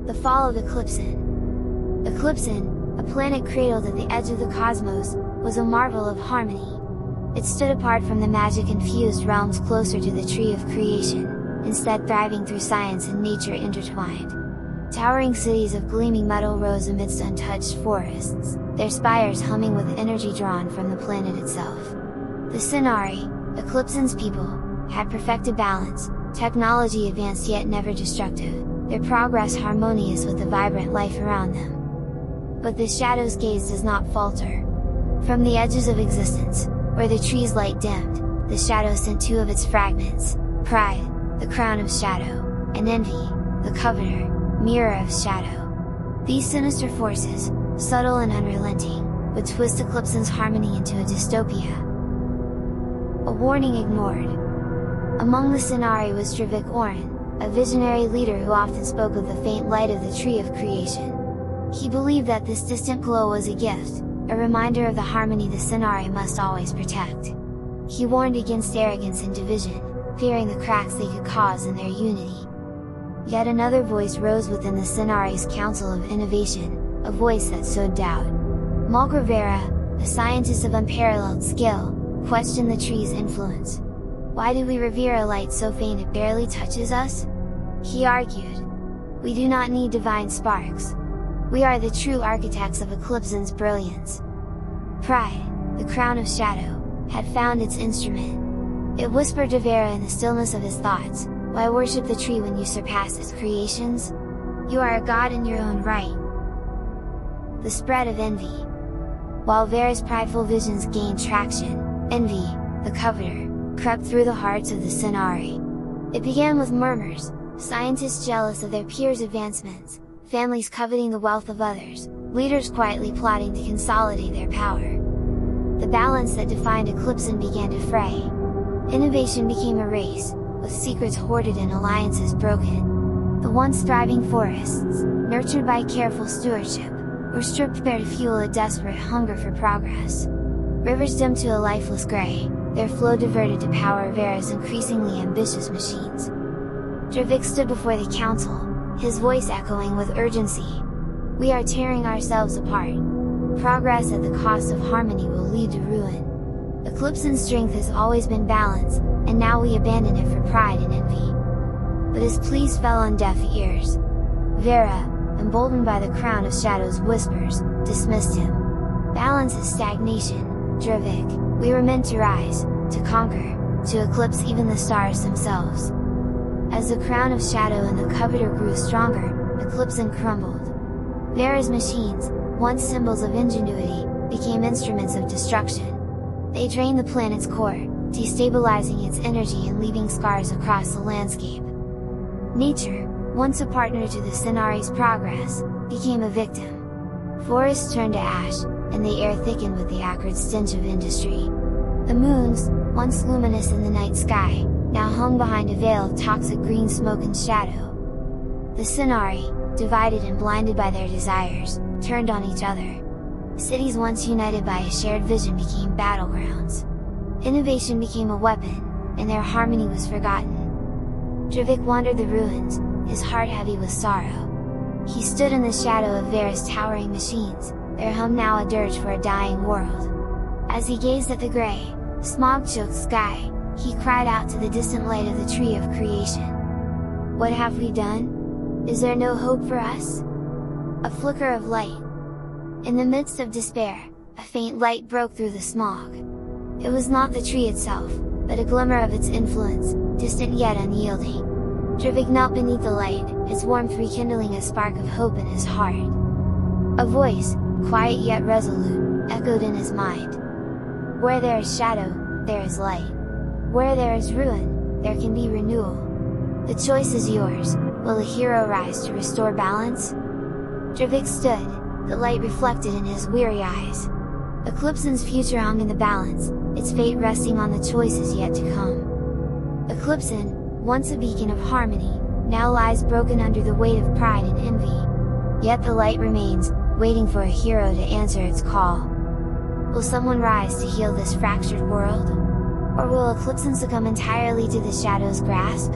The Fall of Eclipsyn. Eclipsyn, a planet cradled at the edge of the cosmos, was a marvel of harmony. It stood apart from the magic-infused realms closer to the tree of creation, instead thriving through science and nature intertwined. Towering cities of gleaming metal rose amidst untouched forests, their spires humming with energy drawn from the planet itself. The Synari, Eclipsyn's people, had perfected balance, technology advanced yet never destructive, their progress harmonious with the vibrant life around them. But the shadow's gaze does not falter. From the edges of existence, where the tree's light dimmed, the shadow sent two of its fragments, Pride, the crown of shadow, and Envy, the coveter, mirror of shadow. These sinister forces, subtle and unrelenting, would twist Eclipsyn's harmony into a dystopia. A warning ignored. Among the Synari was Orin, a visionary leader who often spoke of the faint light of the tree of creation. He believed that this distant glow was a gift, a reminder of the harmony the Synari must always protect. He warned against arrogance and division, fearing the cracks they could cause in their unity. Yet another voice rose within the Synari's Council of Innovation, a voice that sowed doubt. Vera, a scientist of unparalleled skill, questioned the tree's influence. Why do we revere a light so faint it barely touches us? He argued. We do not need divine sparks. We are the true architects of Eclipsyn's brilliance. Pride, the crown of shadow, had found its instrument. It whispered to Vera in the stillness of his thoughts, why worship the tree when you surpass its creations? You are a god in your own right. The spread of envy. While Vera's prideful visions gained traction, envy, the coveter, crept through the hearts of the Synari. It began with murmurs, scientists jealous of their peers' advancements, families coveting the wealth of others, leaders quietly plotting to consolidate their power. The balance that defined Eclipsyn began to fray. Innovation became a race, with secrets hoarded and alliances broken. The once thriving forests, nurtured by careful stewardship, were stripped bare to fuel a desperate hunger for progress. Rivers dimmed to a lifeless gray, their flow diverted to power Vera's increasingly ambitious machines. Drivik stood before the council, his voice echoing with urgency. We are tearing ourselves apart. Progress at the cost of harmony will lead to ruin. Eclipsyn's strength has always been balance, and now we abandon it for pride and envy. But his pleas fell on deaf ears. Vera, emboldened by the crown of shadow's whispers, dismissed him. Balance is stagnation, Drivik, we were meant to rise, to conquer, to eclipse even the stars themselves. As the crown of shadow and the coveter grew stronger, Eclipsyn crumbled. Vera's machines, once symbols of ingenuity, became instruments of destruction. They drained the planet's core, destabilizing its energy and leaving scars across the landscape. Nature, once a partner to the Synari's progress, became a victim. Forests turned to ash, and the air thickened with the acrid stench of industry. The moons, once luminous in the night sky, now hung behind a veil of toxic green smoke and shadow. The Synari, divided and blinded by their desires, turned on each other. Cities once united by a shared vision became battlegrounds. Innovation became a weapon, and their harmony was forgotten. Drivik wandered the ruins, his heart heavy with sorrow. He stood in the shadow of Vera's towering machines, their hum now a dirge for a dying world. As he gazed at the grey, smog-choked sky, he cried out to the distant light of the tree of creation. What have we done? Is there no hope for us? A flicker of light. In the midst of despair, a faint light broke through the smog. It was not the tree itself, but a glimmer of its influence, distant yet unyielding. Drivik knelt beneath the light, its warmth rekindling a spark of hope in his heart. A voice, quiet yet resolute, echoed in his mind. Where there is shadow, there is light. Where there is ruin, there can be renewal. The choice is yours, will a hero rise to restore balance? Drivik stood, the light reflected in his weary eyes. Eclipsyn's future hung in the balance, its fate resting on the choices yet to come. Eclipsyn, once a beacon of harmony, now lies broken under the weight of pride and envy. Yet the light remains, waiting for a hero to answer its call. Will someone rise to heal this fractured world? Or will Eclipsyn succumb entirely to the shadow's grasp?